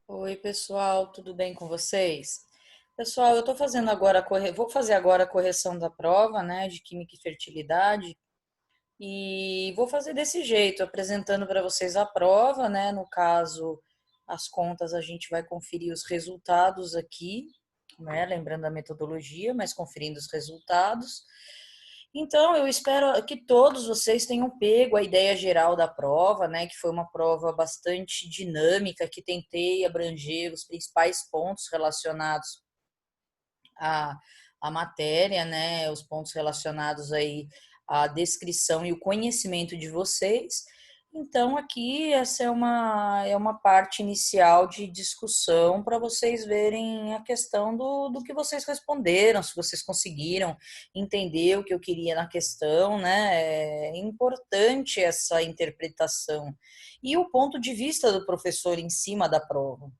Oi, pessoal, tudo bem com vocês? Pessoal, eu tô fazendo agora vou fazer agora a correção da prova, né, de Química e Fertilidade, e vou fazer desse jeito, apresentando para vocês a prova, né? No caso, as contas a gente vai conferir os resultados aqui, né? Lembrando a metodologia, mas conferindo os resultados. Então, eu espero que todos vocês tenham pego a ideia geral da prova, né? Que foi uma prova bastante dinâmica, que tentei abranger os principais pontos relacionados à, à matéria, né? Os pontos relacionados aí à descrição e o conhecimento de vocês. Então, aqui essa é uma parte inicial de discussão para vocês verem a questão do que vocês responderam, se vocês conseguiram entender o que eu queria na questão, né? É importante essa interpretação. E o ponto de vista do professor em cima da prova,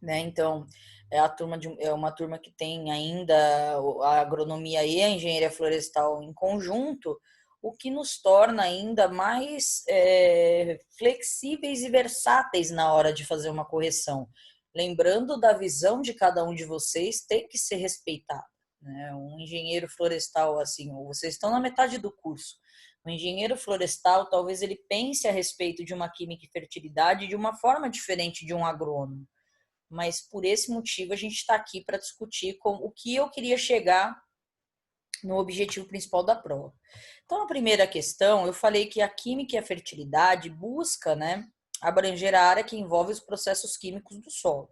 né? Então, é uma turma que tem ainda a agronomia e a engenharia florestal em conjunto, o que nos torna ainda mais flexíveis e versáteis na hora de fazer uma correção. Lembrando da visão de cada um de vocês, tem que ser respeitado, né? Um engenheiro florestal, assim, vocês estão na metade do curso. O engenheiro florestal, talvez ele pense a respeito de uma química e fertilidade de uma forma diferente de um agrônomo, mas por esse motivo a gente está aqui para discutir o que eu queria chegar no objetivo principal da prova. Então, a primeira questão, eu falei que a química e a fertilidade busca, né, abranger a área que envolve os processos químicos do solo,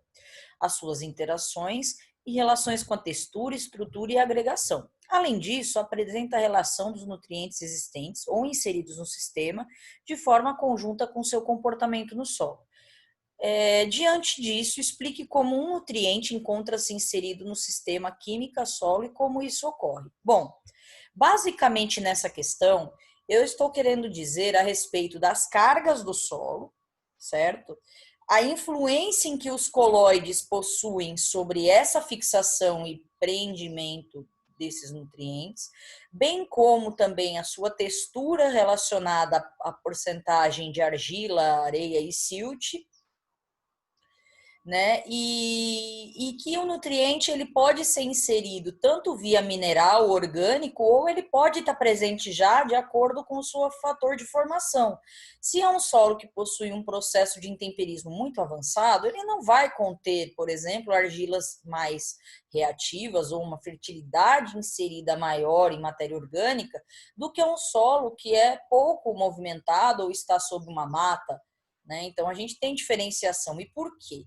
as suas interações e relações com a textura, estrutura e agregação. Além disso, apresenta a relação dos nutrientes existentes ou inseridos no sistema de forma conjunta com seu comportamento no solo. Diante disso, explique como um nutriente encontra-se inserido no sistema química-solo e como isso ocorre. Bom, basicamente nessa questão, eu estou querendo dizer a respeito das cargas do solo, certo? A influência em que os coloides possuem sobre essa fixação e prendimento desses nutrientes, bem como também a sua textura relacionada à porcentagem de argila, areia e silt, né? E que o nutriente ele pode ser inserido tanto via mineral, orgânico, ou ele pode estar presente já de acordo com o seu fator de formação. Se é um solo que possui um processo de intemperismo muito avançado, ele não vai conter, por exemplo, argilas mais reativas ou uma fertilidade inserida maior em matéria orgânica do que um solo que é pouco movimentado ou está sob uma mata, né? Então a gente tem diferenciação. E por quê?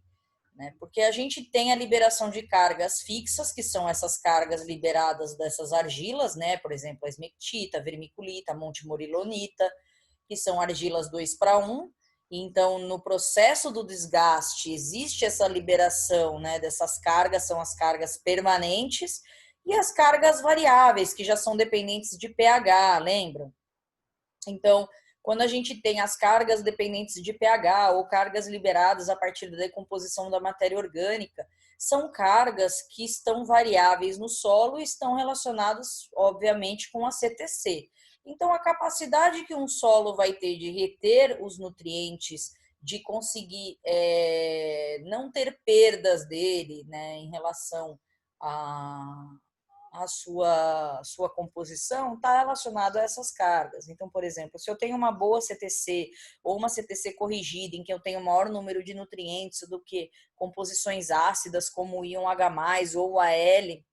Né? Porque a gente tem a liberação de cargas fixas, que são essas cargas liberadas dessas argilas, né? Por exemplo, a esmectita, a vermiculita, a montemorilonita, que são argilas 2 para 1. Então, no processo do desgaste, existe essa liberação, né, dessas cargas, são as cargas permanentes, e as cargas variáveis, que já são dependentes de pH, lembram? Então, quando a gente tem as cargas dependentes de pH ou cargas liberadas a partir da decomposição da matéria orgânica, são cargas que estão variáveis no solo e estão relacionadas, obviamente, com a CTC. Então, a capacidade que um solo vai ter de reter os nutrientes, de conseguir não ter perdas dele, né, em relação a, a sua composição está relacionado a essas cargas. Então, por exemplo, se eu tenho uma boa CTC ou uma CTC corrigida, em que eu tenho maior número de nutrientes do que composições ácidas como o íon H+, ou a L,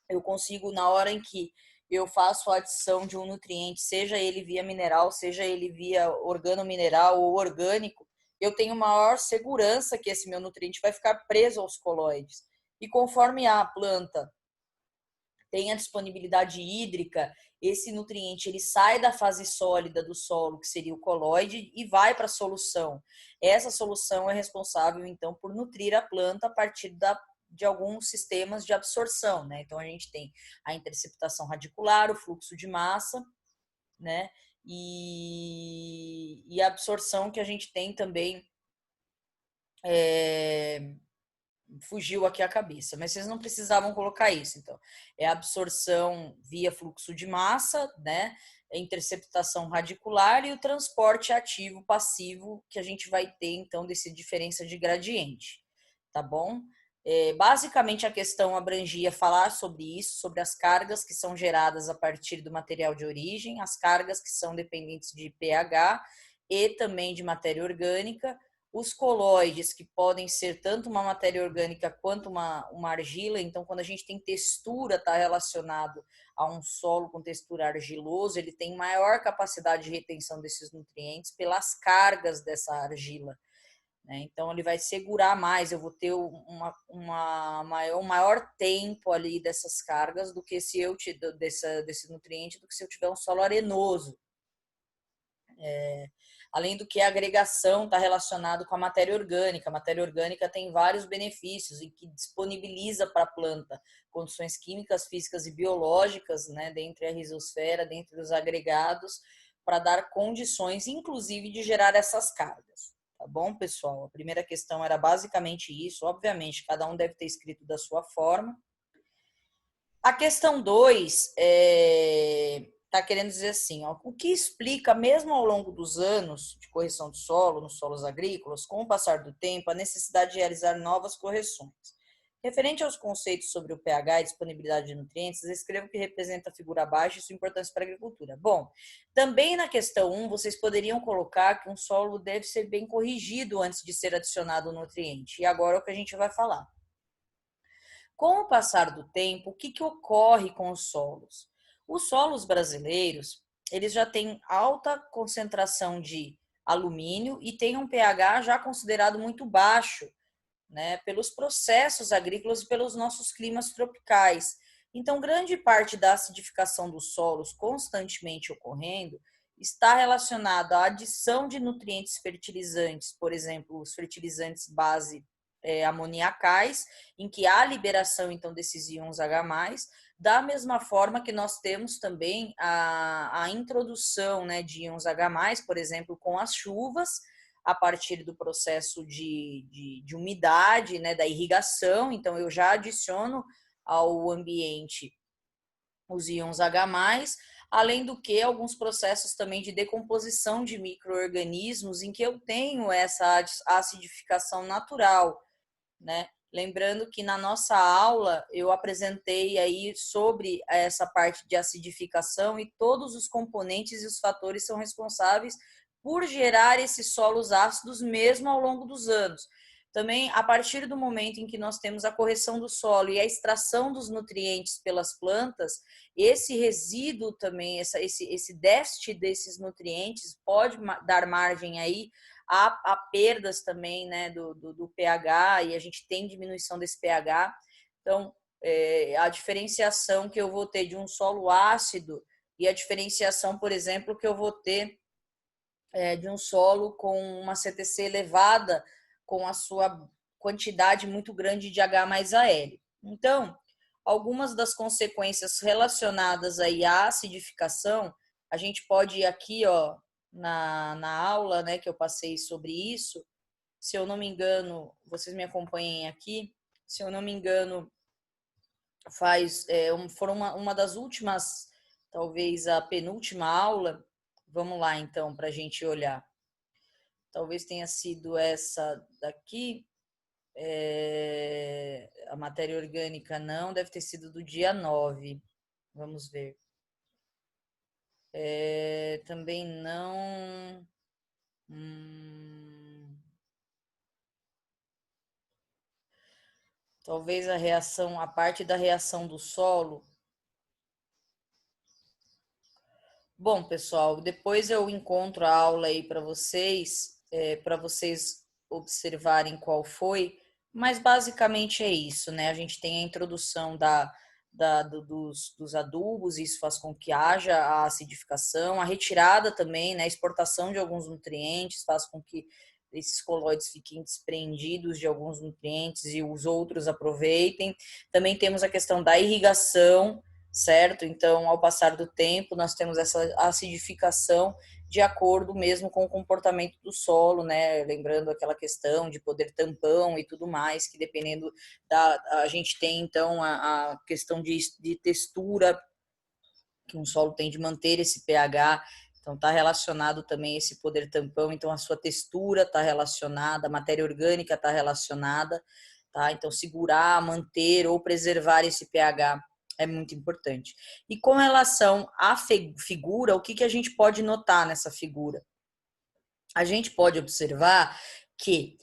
eu consigo, na hora em que eu faço a adição de um nutriente, seja ele via mineral, seja ele via organomineral ou orgânico, eu tenho maior segurança que esse meu nutriente vai ficar preso aos coloides. E conforme a planta tem a disponibilidade hídrica, esse nutriente ele sai da fase sólida do solo, que seria o coloide, e vai para a solução. Essa solução é responsável, então, por nutrir a planta a partir de alguns sistemas de absorção, né? Então, a gente tem a interceptação radicular, o fluxo de massa, né? E a absorção que a gente tem também fugiu aqui a cabeça, mas vocês não precisavam colocar isso, então. É a absorção via fluxo de massa, né? interceptação radicular e o transporte ativo-passivo que a gente vai ter, então, dessa diferença de gradiente, tá bom? Basicamente, a questão abrangia falar sobre isso, sobre as cargas que são geradas a partir do material de origem, as cargas que são dependentes de pH e também de matéria orgânica, os coloides, que podem ser tanto uma matéria orgânica quanto uma argila. Então, quando a gente tem textura, está relacionado a um solo com textura argiloso, ele tem maior capacidade de retenção desses nutrientes pelas cargas dessa argila. Então, ele vai segurar mais, eu vou ter um maior tempo ali dessas cargas do que se eu desse nutriente, do que se eu tiver um solo arenoso. Além do que a agregação está relacionado com a matéria orgânica. A matéria orgânica tem vários benefícios e que disponibiliza para a planta condições químicas, físicas e biológicas, né, dentre a rizosfera, dentre os agregados, para dar condições, inclusive, de gerar essas cargas. Tá bom, pessoal? A primeira questão era basicamente isso. Obviamente, cada um deve ter escrito da sua forma. A questão 2 está querendo dizer assim, ó, o que explica, mesmo ao longo dos anos de correção do solo, nos solos agrícolas, com o passar do tempo, a necessidade de realizar novas correções. Referente aos conceitos sobre o pH e disponibilidade de nutrientes, escrevo que representa a figura abaixo e sua importância para a agricultura. Bom, também na questão 1, vocês poderiam colocar que um solo deve ser bem corrigido antes de ser adicionado o nutriente. E agora é o que a gente vai falar. Com o passar do tempo, o que ocorre com os solos? Os solos brasileiros, eles já têm alta concentração de alumínio e têm um pH já considerado muito baixo, né, pelos processos agrícolas e pelos nossos climas tropicais. Então, grande parte da acidificação dos solos constantemente ocorrendo está relacionada à adição de nutrientes fertilizantes, por exemplo, os fertilizantes base amoniacais, em que há liberação então desses íons H+, da mesma forma que nós temos também a introdução, né, de íons H+, por exemplo, com as chuvas, a partir do processo de umidade, né, da irrigação. Então, eu já adiciono ao ambiente os íons H+, além do que alguns processos também de decomposição de micro-organismos em que eu tenho essa acidificação natural, né? Lembrando que na nossa aula eu apresentei aí sobre essa parte de acidificação e todos os componentes e os fatores são responsáveis por gerar esses solos ácidos mesmo ao longo dos anos. Também, a partir do momento em que nós temos a correção do solo e a extração dos nutrientes pelas plantas, esse resíduo também, esse déficit desses nutrientes pode dar margem aí a perdas também, né, do pH, e a gente tem diminuição desse pH. Então, a diferenciação que eu vou ter de um solo ácido e a diferenciação, por exemplo, que eu vou ter de um solo com uma CTC elevada, com a sua quantidade muito grande de H+Al. Então, algumas das consequências relacionadas aí à acidificação, a gente pode ir aqui, ó, na aula, né, que eu passei sobre isso. Se eu não me engano, vocês me acompanhem aqui, se eu não me engano, foram uma das últimas, talvez a penúltima aula. Vamos lá, então, para a gente olhar. Talvez tenha sido essa daqui. A matéria orgânica não, deve ter sido do dia 9. Vamos ver. Também não. Talvez a parte da reação do solo. Bom, pessoal, depois eu encontro a aula aí para vocês observarem qual foi, mas basicamente é isso, né? A gente tem a introdução dos adubos, isso faz com que haja a acidificação, a retirada também, né? A exportação de alguns nutrientes faz com que esses colóides fiquem desprendidos de alguns nutrientes e os outros aproveitem. Também temos a questão da irrigação, certo? Então, ao passar do tempo, nós temos essa acidificação de acordo mesmo com o comportamento do solo, né? Lembrando aquela questão de poder tampão e tudo mais, que dependendo a gente tem então a questão de textura que um solo tem de manter esse pH. Então, está relacionado também esse poder tampão. Então, a sua textura está relacionada, a matéria orgânica está relacionada, tá? Então, segurar, manter ou preservar esse pH é muito importante. E com relação à figura, o que a gente pode notar nessa figura? A gente pode observar que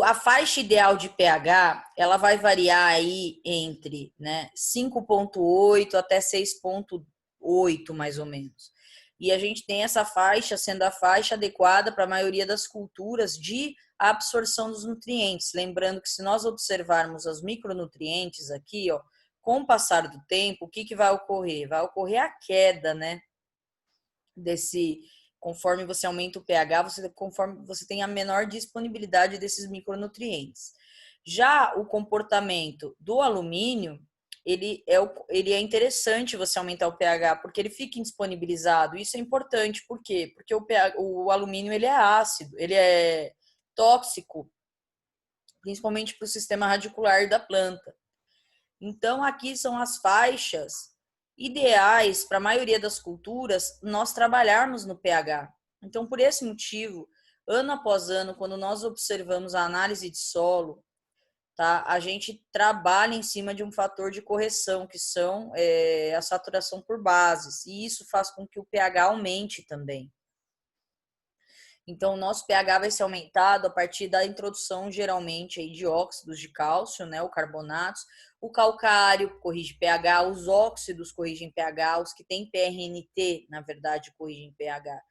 a faixa ideal de pH, ela vai variar aí entre, né, 5,8 até 6,8, mais ou menos. E a gente tem essa faixa sendo a faixa adequada para a maioria das culturas de absorção dos nutrientes. Lembrando que se nós observarmos os micronutrientes aqui, ó, com o passar do tempo, o que vai ocorrer? Vai ocorrer a queda, né, conforme você aumenta o pH, conforme você tem a menor disponibilidade desses micronutrientes. Já o comportamento do alumínio, ele é interessante você aumentar o pH, porque ele fica indisponibilizado. Isso é importante, por quê? Porque o alumínio ele é ácido, ele é tóxico, principalmente para o sistema radicular da planta. Então, aqui são as faixas ideais para a maioria das culturas nós trabalharmos no pH. Então, por esse motivo, ano após ano, quando nós observamos a análise de solo, tá, a gente trabalha em cima de um fator de correção, que são a saturação por bases, e isso faz com que o pH aumente também. Então, o nosso pH vai ser aumentado a partir da introdução, geralmente, aí, de óxidos de cálcio, né, o carbonatos. O calcário corrige pH, os óxidos corrigem pH, os que têm PRNT, na verdade, corrigem pH.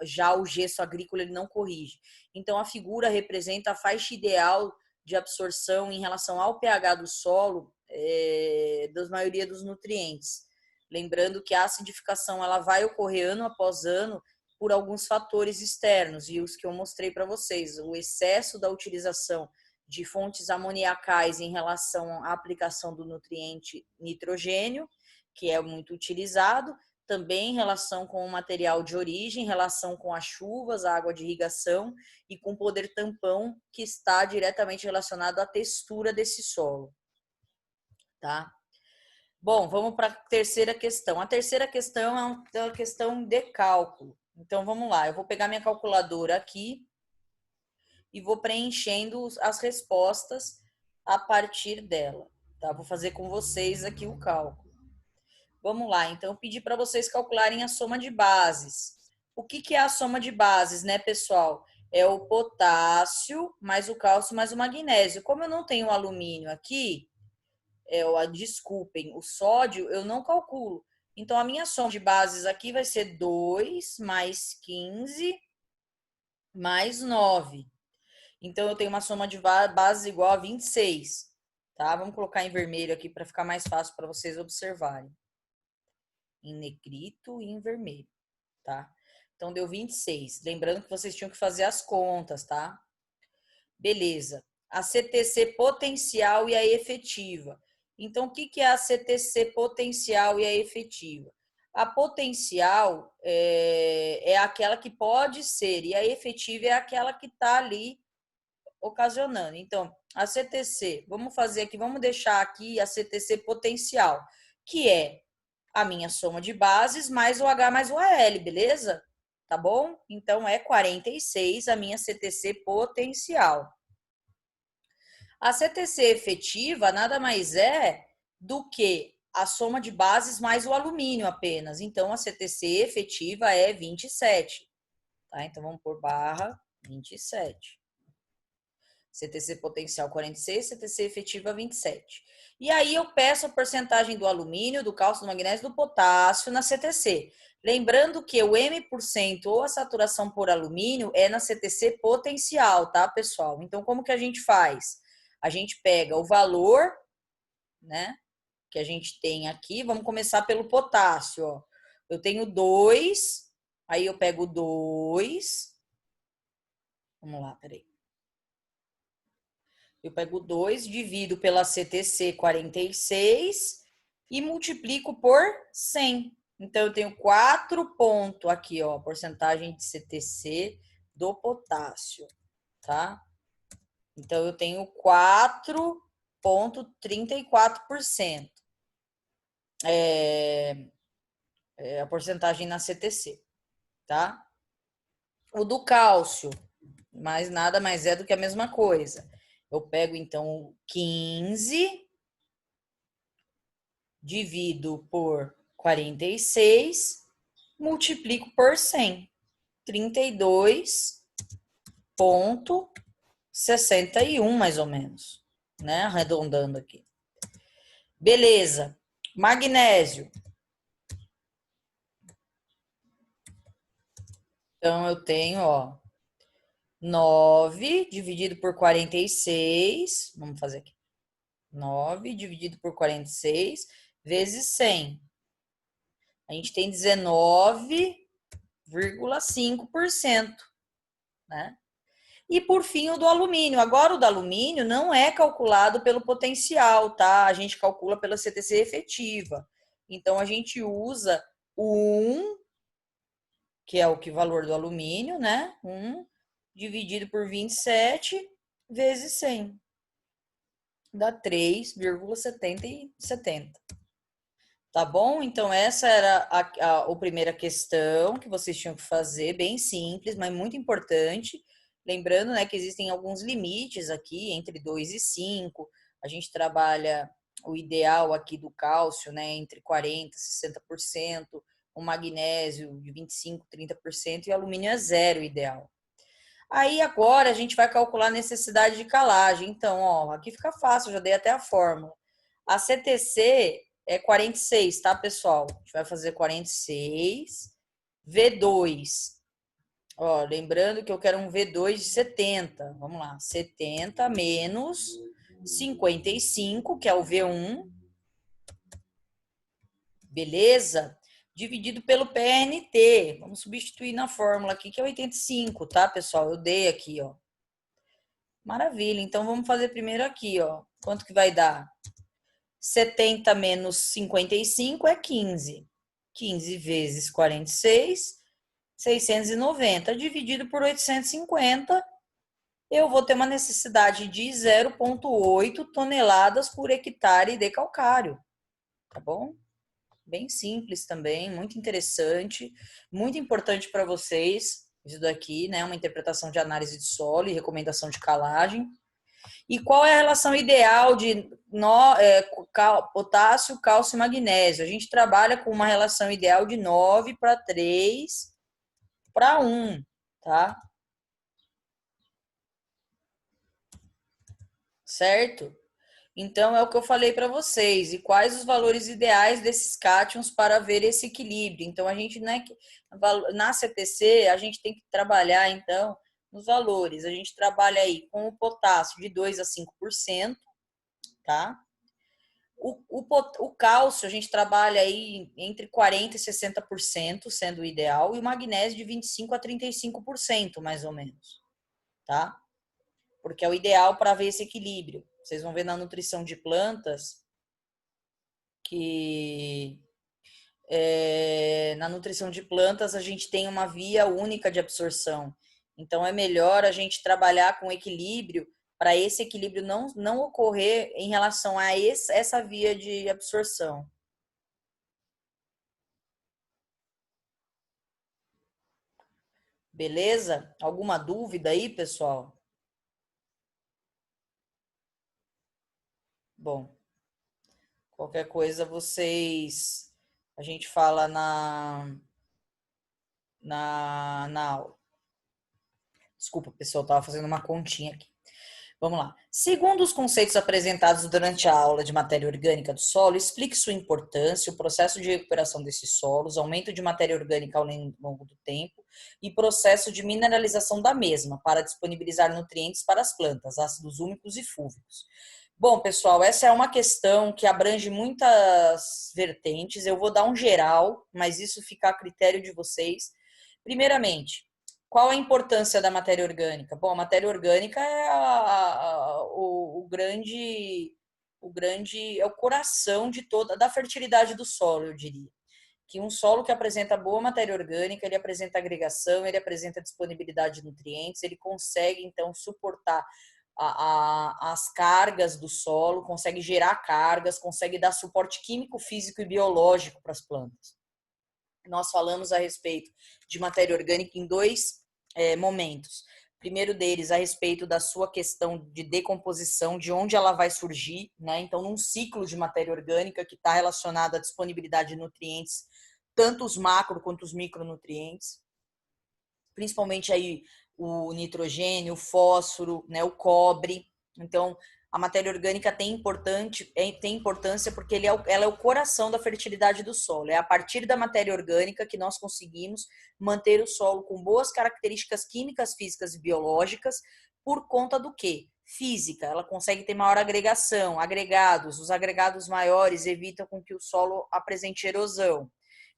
Já o gesso agrícola, ele não corrige. Então, a figura representa a faixa ideal de absorção em relação ao pH do solo, da maioria dos nutrientes. Lembrando que a acidificação ela vai ocorrer ano após ano, por alguns fatores externos, e os que eu mostrei para vocês, o excesso da utilização de fontes amoniacais em relação à aplicação do nutriente nitrogênio, que é muito utilizado, também em relação com o material de origem, em relação com as chuvas, a água de irrigação e com o poder tampão, que está diretamente relacionado à textura desse solo, tá? Bom, vamos para a terceira questão. A terceira questão é uma questão de cálculo. Então, vamos lá. Eu vou pegar minha calculadora aqui e vou preenchendo as respostas a partir dela. Tá? Vou fazer com vocês aqui o cálculo. Vamos lá. Então, eu pedi para vocês calcularem a soma de bases. O que é a soma de bases, né, pessoal? É o potássio mais o cálcio mais o magnésio. Como eu não tenho alumínio aqui, desculpem, o sódio eu não calculo. Então, a minha soma de bases aqui vai ser 2 mais 15 mais 9. Então, eu tenho uma soma de bases igual a 26. Tá? Vamos colocar em vermelho aqui para ficar mais fácil para vocês observarem. Em negrito e em vermelho, tá? Então, deu 26. Lembrando que vocês tinham que fazer as contas, tá? Beleza. A CTC potencial e a efetiva. Então, o que é a CTC potencial e a efetiva? A potencial é aquela que pode ser e a efetiva é aquela que está ali ocasionando. Então, a CTC, vamos fazer aqui, vamos deixar aqui a CTC potencial, que é a minha soma de bases mais o H mais o AL, beleza? Tá bom? Então, é 46 a minha CTC potencial. A CTC efetiva nada mais é do que a soma de bases mais o alumínio apenas. Então, a CTC efetiva é 27. Tá? Então, vamos por barra 27. CTC potencial 46, CTC efetiva 27. E aí eu peço a porcentagem do alumínio, do cálcio, do magnésio e do potássio na CTC. Lembrando que o M% ou a saturação por alumínio é na CTC potencial, tá, pessoal? Então, como que a gente faz? A gente pega o valor, né, que a gente tem aqui. Vamos começar pelo potássio, ó. Eu tenho 2, aí eu pego 2. Vamos lá, peraí. Eu pego 2, divido pela CTC 46 e multiplico por 100. Então, eu tenho 4 pontos aqui, ó, porcentagem de CTC do potássio, tá? Então, eu tenho 4,34%. a porcentagem na CTC, tá? O do cálcio, mais nada mais é do que a mesma coisa. Eu pego, então, 15, divido por 46, multiplico por 100. 32,61, mais ou menos, né? Arredondando aqui. Beleza. Magnésio. Então, eu tenho, ó, 9 dividido por 46. Vamos fazer aqui. 9 dividido por 46 vezes 100. A gente tem 19,5%, né? E por fim o do alumínio. Agora o do alumínio não é calculado pelo potencial, tá? A gente calcula pela CTC efetiva. Então a gente usa o 1, que é o que valor do alumínio, né? 1 dividido por 27 vezes 100. Dá 3,70. Tá bom? Então, essa era a primeira questão que vocês tinham que fazer, bem simples, mas muito importante. Lembrando, né, que existem alguns limites aqui, entre 2 e 5. A gente trabalha o ideal aqui do cálcio, né, entre 40% e 60%, o magnésio de 25%, 30%, e o alumínio é zero ideal. Aí agora a gente vai calcular a necessidade de calagem. Então, ó, aqui fica fácil, eu já dei até a fórmula. A CTC é 46, tá, pessoal? A gente vai fazer 46 V2. Ó, lembrando que eu quero um V2 de 70. Vamos lá, 70 menos 55, que é o V1. Beleza? Dividido pelo PNT. Vamos substituir na fórmula aqui, que é 85, tá, pessoal? Eu dei aqui, ó. Maravilha. Então, vamos fazer primeiro aqui, ó. Quanto que vai dar? 70 menos 55 é 15. 15 vezes 46, 690. Dividido por 850, eu vou ter uma necessidade de 0,8 toneladas por hectare de calcário. Tá bom? Bem simples também, muito interessante, muito importante para vocês, isso daqui, né? Uma interpretação de análise de solo e recomendação de calagem. E qual é a relação ideal de potássio, cálcio e magnésio? A gente trabalha com uma relação ideal de 9:3:1, tá? Certo? Então, é o que eu falei para vocês. E quais os valores ideais desses cátions para ver esse equilíbrio? Então, a gente, né, na CTC, a gente tem que trabalhar, então, nos valores. A gente trabalha aí com o potássio de 2 a 5%, tá? O cálcio, a gente trabalha aí entre 40% e 60%, sendo o ideal, e o magnésio de 25% a 35%, mais ou menos, tá? Porque é o ideal para ver esse equilíbrio. Vocês vão ver na nutrição de plantas que na nutrição de plantas a gente tem uma via única de absorção. Então é melhor a gente trabalhar com equilíbrio para esse equilíbrio não ocorrer em relação a essa via de absorção. Beleza? Alguma dúvida aí, pessoal? Bom, qualquer coisa a gente fala na aula. Desculpa, pessoal, estava fazendo uma continha aqui. Vamos lá. Segundo os conceitos apresentados durante a aula de matéria orgânica do solo, explique sua importância, o processo de recuperação desses solos, aumento de matéria orgânica ao longo do tempo e processo de mineralização da mesma para disponibilizar nutrientes para as plantas, ácidos úmicos e fúvicos. Bom, pessoal, essa é uma questão que abrange muitas vertentes. Eu vou dar um geral, mas isso fica a critério de vocês. Primeiramente, qual a importância da matéria orgânica? Bom, a matéria orgânica é é o coração de toda da fertilidade do solo, eu diria. Que um solo que apresenta boa matéria orgânica, ele apresenta agregação, ele apresenta disponibilidade de nutrientes, ele consegue então suportar as cargas do solo, consegue gerar cargas, consegue dar suporte químico, físico e biológico para as plantas. Nós falamos a respeito de matéria orgânica em dois momentos. Primeiro deles, a respeito da sua questão de decomposição, de onde ela vai surgir, né? Então, num ciclo de matéria orgânica que está relacionado à disponibilidade de nutrientes, tanto os macro quanto os micronutrientes, principalmente aí o nitrogênio, o fósforo, né, o cobre. Então, a matéria orgânica tem importância porque ela é o coração da fertilidade do solo. É a partir da matéria orgânica que nós conseguimos manter o solo com boas características químicas, físicas e biológicas, por conta do quê? Física, ela consegue ter maior agregação, agregados. Os agregados maiores evitam com que o solo apresente erosão.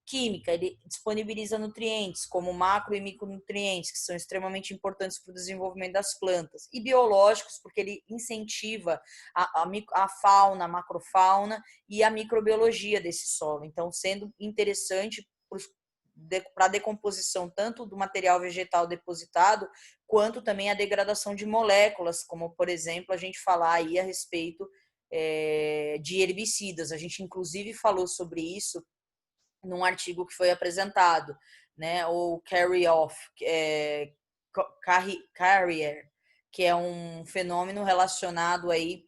Química, ele disponibiliza nutrientes, como macro e micronutrientes, que são extremamente importantes para o desenvolvimento das plantas, e biológicos, porque ele incentiva a fauna, a macrofauna e a microbiologia desse solo. Então, sendo interessante para a decomposição tanto do material vegetal depositado, quanto também a degradação de moléculas, como, por exemplo, a gente falar aí a respeito de herbicidas. A gente, inclusive, falou sobre isso num artigo que foi apresentado, né? O carrier, que é um fenômeno relacionado aí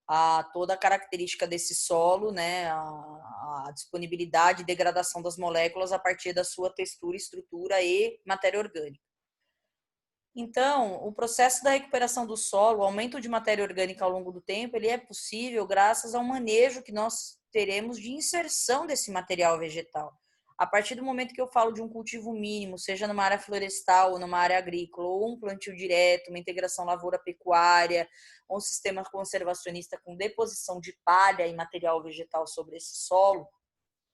a toda a característica desse solo, né? A disponibilidade e degradação das moléculas a partir da sua textura, estrutura e matéria orgânica. Então, o processo da recuperação do solo, o aumento de matéria orgânica ao longo do tempo, ele é possível graças ao manejo que nós teremos de inserção desse material vegetal. A partir do momento que eu falo de um cultivo mínimo, seja numa área florestal ou numa área agrícola, ou um plantio direto, uma integração lavoura-pecuária, ou um sistema conservacionista com deposição de palha e material vegetal sobre esse solo,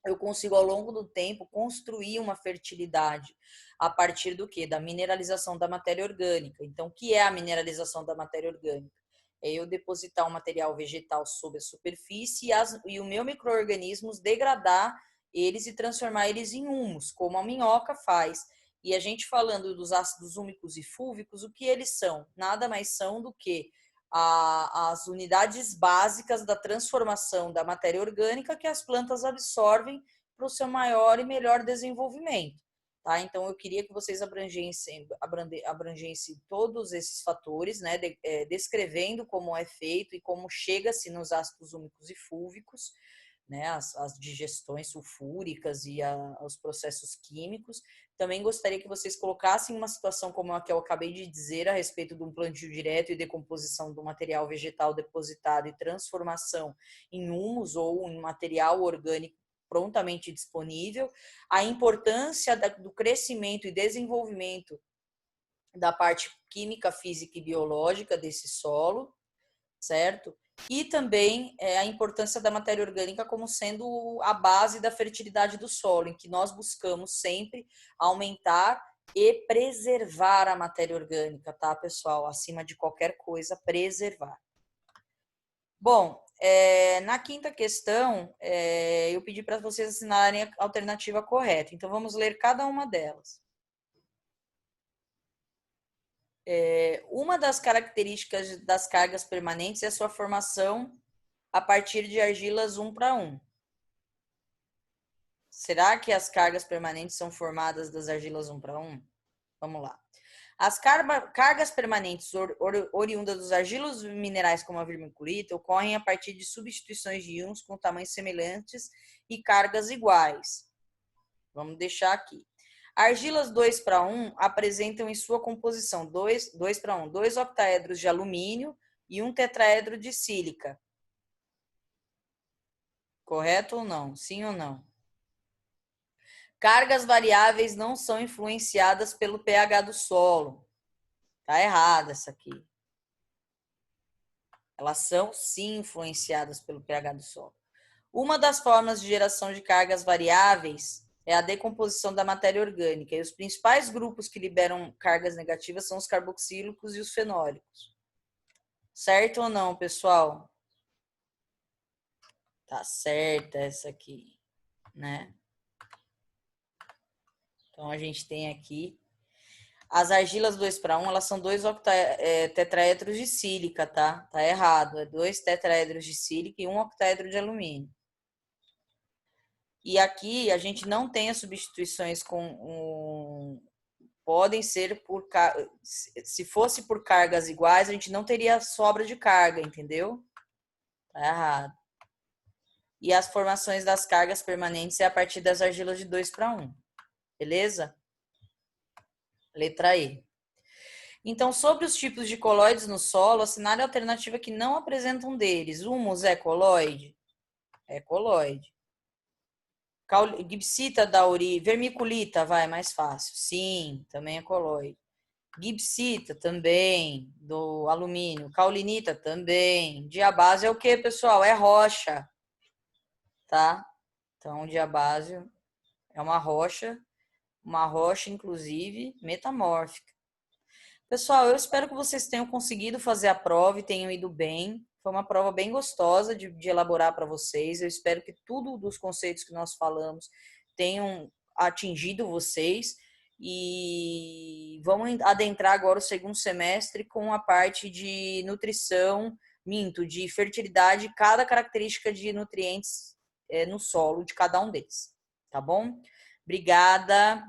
eu consigo, ao longo do tempo, construir uma fertilidade a partir do quê? Da mineralização da matéria orgânica. Então, o que é a mineralização da matéria orgânica? É eu depositar um material vegetal sobre a superfície e o meu micro-organismos degradar eles e transformar eles em humus, como a minhoca faz. E a gente falando dos ácidos úmicos e fúlvicos, o que eles são? Nada mais são do que as unidades básicas da transformação da matéria orgânica que as plantas absorvem para o seu maior e melhor desenvolvimento. Tá? Então, eu queria que vocês abrangessem todos esses fatores, né? Descrevendo como é feito e como chega-se nos ácidos úmicos e fúlvicos, né, as digestões sulfúricas e os processos químicos. Também gostaria que vocês colocassem uma situação como a que eu acabei de dizer a respeito de um plantio direto e decomposição do material vegetal depositado e transformação em humus ou em material orgânico prontamente disponível, a importância do crescimento e desenvolvimento da parte química, física e biológica desse solo, certo? E também a importância da matéria orgânica como sendo a base da fertilidade do solo, em que nós buscamos sempre aumentar e preservar a matéria orgânica, tá, pessoal? Acima de qualquer coisa, preservar. Bom, na quinta questão, eu pedi para vocês assinarem a alternativa correta. Então, vamos ler cada uma delas. Uma das características das cargas permanentes é a sua formação a partir de argilas 1 para 1. Será que as cargas permanentes são formadas das argilas 1 para 1? Vamos lá. As cargas permanentes oriundas dos argilos minerais como a vermiculita ocorrem a partir de substituições de íons com tamanhos semelhantes e cargas iguais. Vamos deixar aqui. Argilas 2 para 1 apresentam em sua composição 2 para 1, 2 octaedros de alumínio e um tetraedro de sílica. Correto ou não? Sim ou não? Cargas variáveis não são influenciadas pelo pH do solo. Tá errada essa aqui. Elas são sim influenciadas pelo pH do solo. Uma das formas de geração de cargas variáveis é a decomposição da matéria orgânica. E os principais grupos que liberam cargas negativas são os carboxílicos e os fenólicos. Certo ou não, pessoal? Tá certa essa aqui, né? Então, a gente tem aqui As argilas 2:1, elas são dois tetraedros de sílica, tá? Tá errado. É 2 tetraedros de sílica e 1 octaedro de alumínio. E aqui a gente não tem as substituições podem ser por se fosse por cargas iguais, a gente não teria sobra de carga, entendeu? Tá errado. E as formações das cargas permanentes é a partir das argilas de 2:1. Beleza? Letra E. Então, sobre os tipos de coloides no solo, assinale a alternativa que não apresenta um deles. Humus é coloide? É coloide. Gibsita da vermiculita, vai, mais fácil. Sim, também é coloide. Gibsita também, do alumínio. Caulinita também. Diabásio é o que, pessoal? É rocha, tá? Então, diabásio é uma rocha, inclusive, metamórfica. Pessoal, eu espero que vocês tenham conseguido fazer a prova e tenham ido bem. Foi uma prova bem gostosa de elaborar para vocês. Eu espero que tudo dos conceitos que nós falamos tenham atingido vocês. E vamos adentrar agora o segundo semestre com a parte de nutrição, de fertilidade, cada característica de nutrientes no solo de cada um deles. Tá bom? Obrigada.